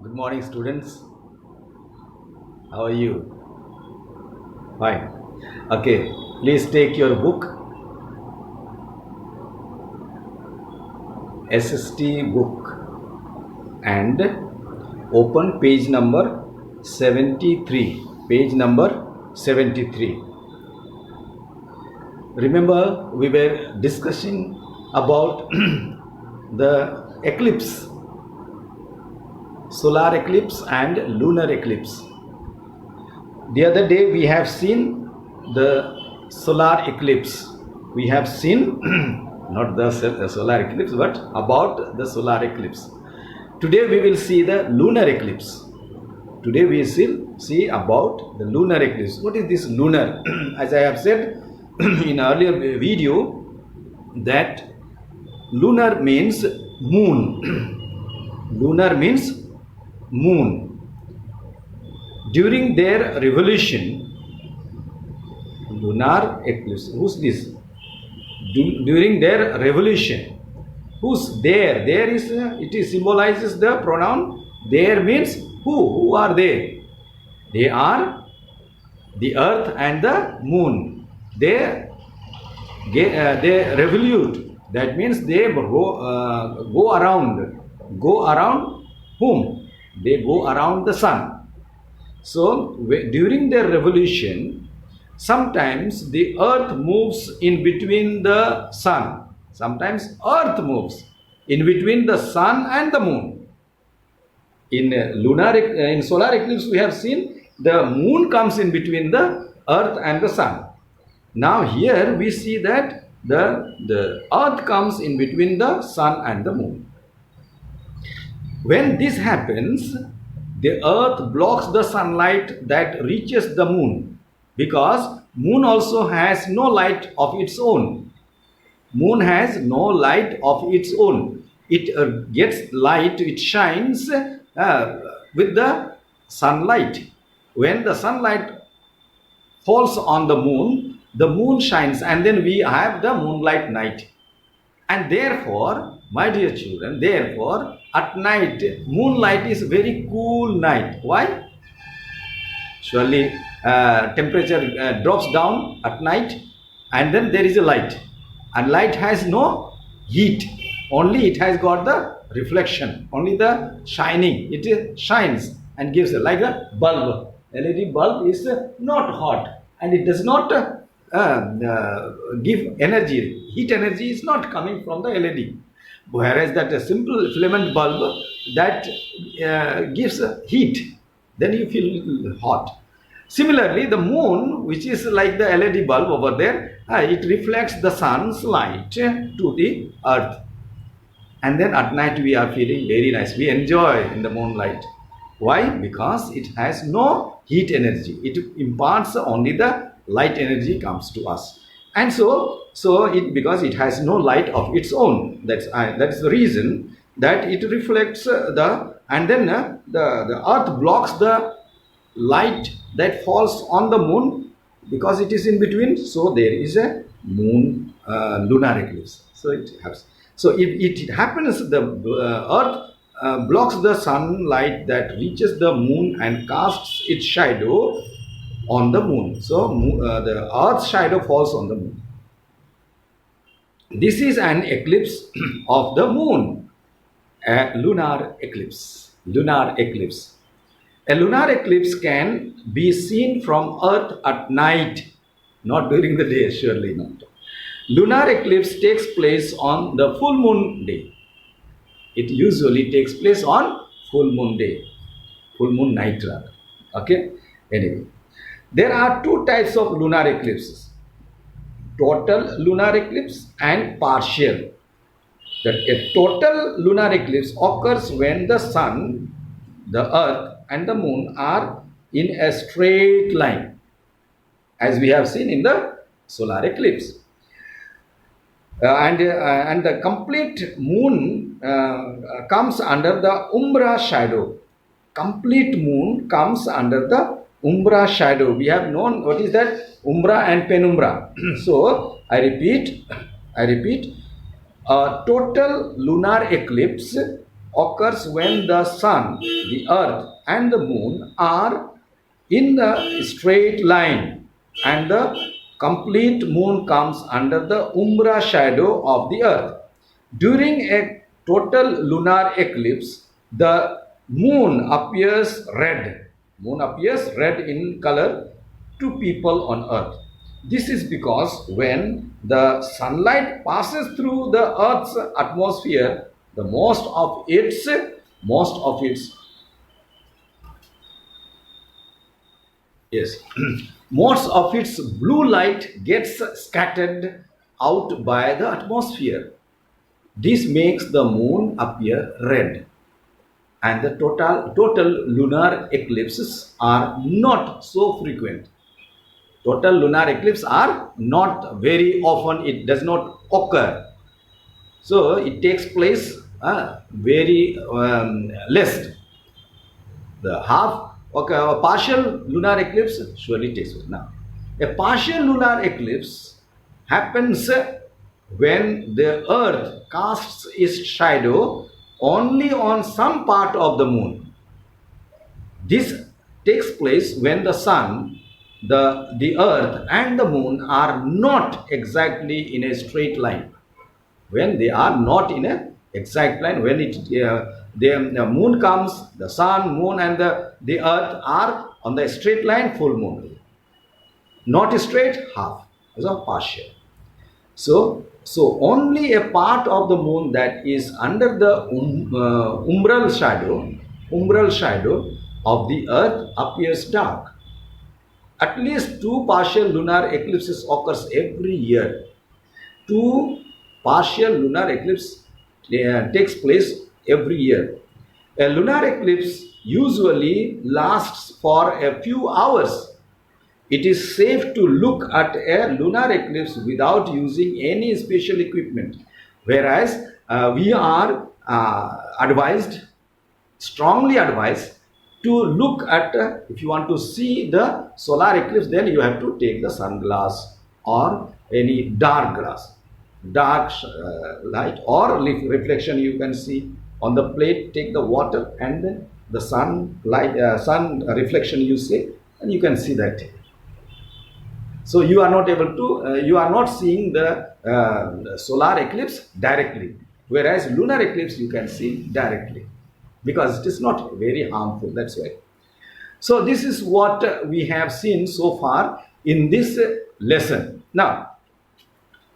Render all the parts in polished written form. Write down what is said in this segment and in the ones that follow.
Good morning, students. How are you? Fine. Okay, please take your book, SST book, and open page number 73. Page number 73. Remember, we were discussing about the eclipse, solar eclipse and lunar eclipse. The other day we have seen the solar eclipse. We have seen not the solar eclipse but about the solar eclipse. Today we will see the lunar eclipse. Today we will see about the lunar eclipse. What is this lunar? As I have said in earlier video, that lunar means moon. Lunar means moon. During their revolution, lunar eclipse. Who's this? During their revolution. Who's there? There is, it symbolizes the pronoun there means who? Who are they? They are the earth and the moon. They revolute. That means they go around. Go around whom? They go around the sun. So during their revolution, sometimes the earth moves in between the sun. Sometimes earth moves in between the sun and the moon. In solar eclipse we have seen the moon comes in between the earth and the sun. Now here we see that the earth comes in between the sun and the moon. When this happens, the earth blocks the sunlight that reaches the moon, because moon also has no light of its own. Moon has no light of its own. It gets light, it shines with the sunlight. When the sunlight falls on the moon shines, and then we have the moonlight night. And therefore, my dear children, therefore, at night, moonlight is very cool night. Why? Surely temperature drops down at night, and then there is a light. And light has no heat. Only it has got the reflection. Only the shining. It shines and gives like a bulb. LED bulb is not hot, and it does not give energy. Heat energy is not coming from the LED. Whereas that a simple filament bulb that gives heat, then you feel hot. Similarly, the moon, which is like the LED bulb over there, it reflects the sun's light to the earth. And then at night we are feeling very nice. We enjoy in the moonlight. Why? Because it has no heat energy. It imparts only the light energy comes to us. And because it has no light of its own, that's the reason that it reflects and then the earth blocks the light that falls on the moon, because it is in between. So there is a moon lunar eclipse. So it happens. So if it happens, the earth blocks the sunlight that reaches the moon and casts its shadow on the moon. So the earth's shadow falls on the moon. This is an eclipse of the moon, a lunar eclipse. Lunar eclipse. A lunar eclipse can be seen from Earth at night, not during the day, surely not. Lunar eclipse takes place on the full moon day. It usually takes place on full moon day, full moon night rather. Okay. Anyway, there are two types of lunar eclipses: total lunar eclipse and partial. A total lunar eclipse occurs when the sun, the earth and the moon are in a straight line, as we have seen in the solar eclipse. And the complete moon comes under the umbra shadow. Complete moon comes under the umbra shadow. We have known what is that, umbra and penumbra. So I repeat, a total lunar eclipse occurs when the sun, the earth, and the moon are in the straight line and the complete moon comes under the umbra shadow of the earth. During a total lunar eclipse, the moon appears red. Moon appears red in color to people on earth. This is because when the sunlight passes through the earth's atmosphere, the most of its yes most of its blue light gets scattered out by the atmosphere. This makes the moon appear red, and the total lunar eclipses are not so frequent. Total lunar eclipse are not very often, it does not occur. So it takes place very less. The half, okay, a partial lunar eclipse surely takes place. Now, a partial lunar eclipse happens when the earth casts its shadow only on some part of the moon. This takes place when the sun, the earth, and the moon are not exactly in a straight line. When they are not in a exact line, when the moon comes, the sun, moon, and the earth are on the straight line, full moon. Not straight, half, so partial. So only a part of the moon that is under the umbral shadow of the earth appears dark. At least two partial lunar eclipses occurs every year. Two partial lunar eclipse takes place every year. A lunar eclipse usually lasts for a few hours. It is safe to look at a lunar eclipse without using any special equipment, whereas we are strongly advised to look at, if you want to see the solar eclipse, then you have to take the sunglass or any dark light or reflection you can see on the plate. Take the water and then the sun reflection you see, and you can see that. So you are not able to, you are not seeing the solar eclipse directly, whereas lunar eclipse you can see directly because it is not very harmful. That's why. So this is what we have seen so far in this lesson. Now,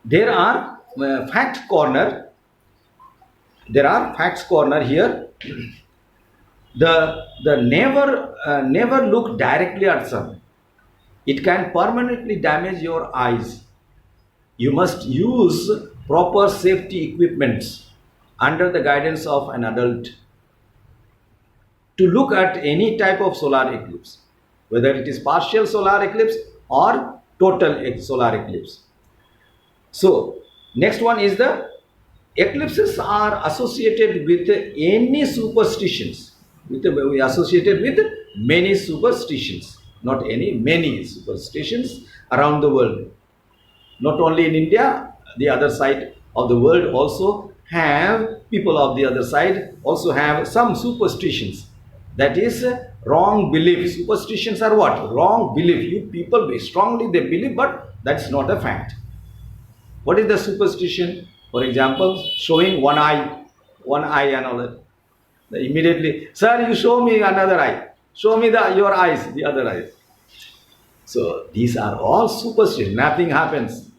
there are facts corner here. The never look directly at sun. It can permanently damage your eyes. You must use proper safety equipments under the guidance of an adult to look at any type of solar eclipse, whether it is partial solar eclipse or total solar eclipse. So next one is the eclipses are associated with any superstitions. We associated with many superstitions. Not any, many superstitions around the world. Not only in India, the other side of the world also have, people of the other side also have some superstitions. That is wrong belief. Superstitions are what? Wrong belief. You people strongly they believe, but that's not a fact. What is the superstition? For example, showing one eye and all that. Immediately, sir, you show me another eye. Show me your eyes, the other eyes. So these are all superstitions. Nothing happens.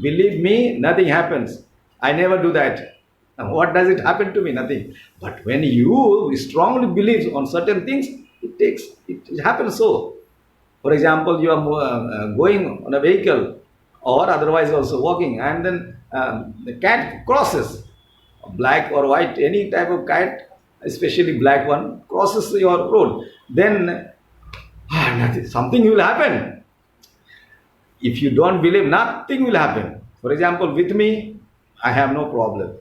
Believe me, nothing happens. I never do that. Now, what does it happen to me? Nothing. But when you strongly believe on certain things, it happens so. For example, you are going on a vehicle or otherwise also walking, and then the cat crosses, black or white, any type of cat, especially black one, crosses your road. Then nothing, something will happen. If you don't believe, nothing will happen. For example, with me, I have no problem.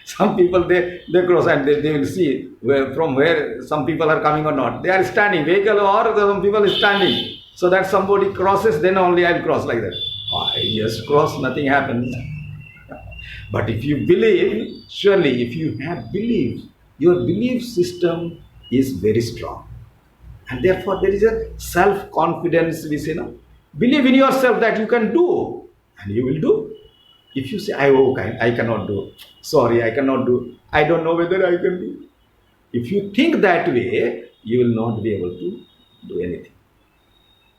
Some people they cross and they will see from where some people are coming or not. They are standing, vehicle or some people is standing. So that somebody crosses, then only I will cross like that. I just cross, nothing happens. But if you believe, surely if you have belief, your belief system is very strong. And therefore there is a self-confidence, we say, no? Believe in yourself that you can do, and you will do. If you say, I cannot do, sorry, I cannot do, I don't know whether I can do. If you think that way, you will not be able to do anything.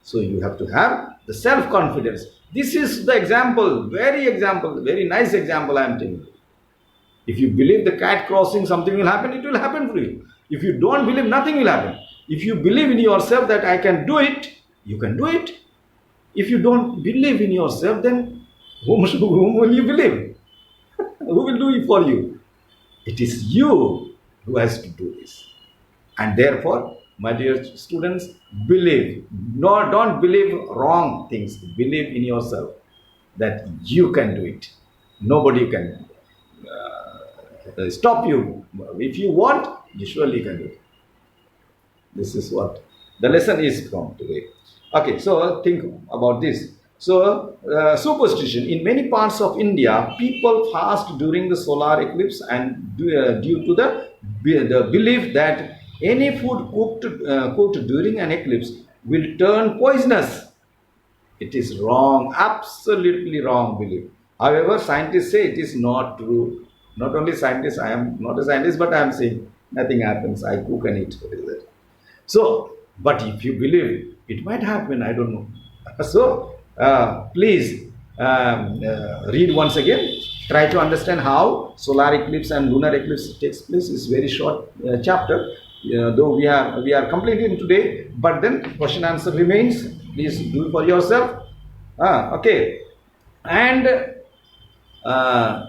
So you have to have the self-confidence. This is the example, very nice example I am telling you. If you believe the cat crossing, something will happen, it will happen for you. If you don't believe, nothing will happen. If you believe in yourself that I can do it, you can do it. If you don't believe in yourself, then whom will you believe? Who will do it for you? It is you who has to do this. And therefore, my dear students, believe. No, don't believe wrong things. Believe in yourself that you can do it. Nobody can stop you. If you want, you surely can do it. This is what the lesson is from today. Okay, so think about this. So, superstition. In many parts of India, people fast during the solar eclipse, and due to the belief that any food cooked during an eclipse will turn poisonous. It is wrong, absolutely wrong belief. However, scientists say it is not true. Not only scientists, I am not a scientist, but I am saying nothing happens. I cook and eat. What is that? So, but if you believe, it might happen. I don't know. So, please read once again. Try to understand how solar eclipse and lunar eclipse takes place. It's very short chapter. Though we are completing today, but then question answer remains. Please do it for yourself. Okay, and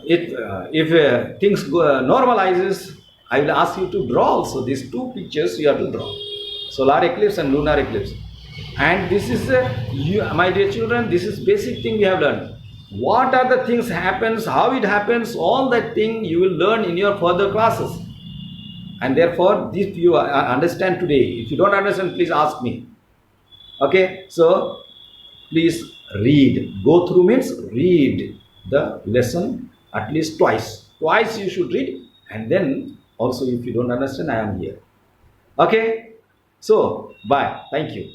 if things normalizes, I will ask you to draw also these two pictures. You have to draw solar eclipse and lunar eclipse. And this is my dear children, this is basic thing we have learned. What are the things happens, how it happens, all that thing you will learn in your further classes. And therefore, if you understand today, if you don't understand, please ask me. Okay, so please read. Go through means read the lesson at least twice. Twice you should read, and then also if you don't understand, I am here. Okay, so bye. Thank you.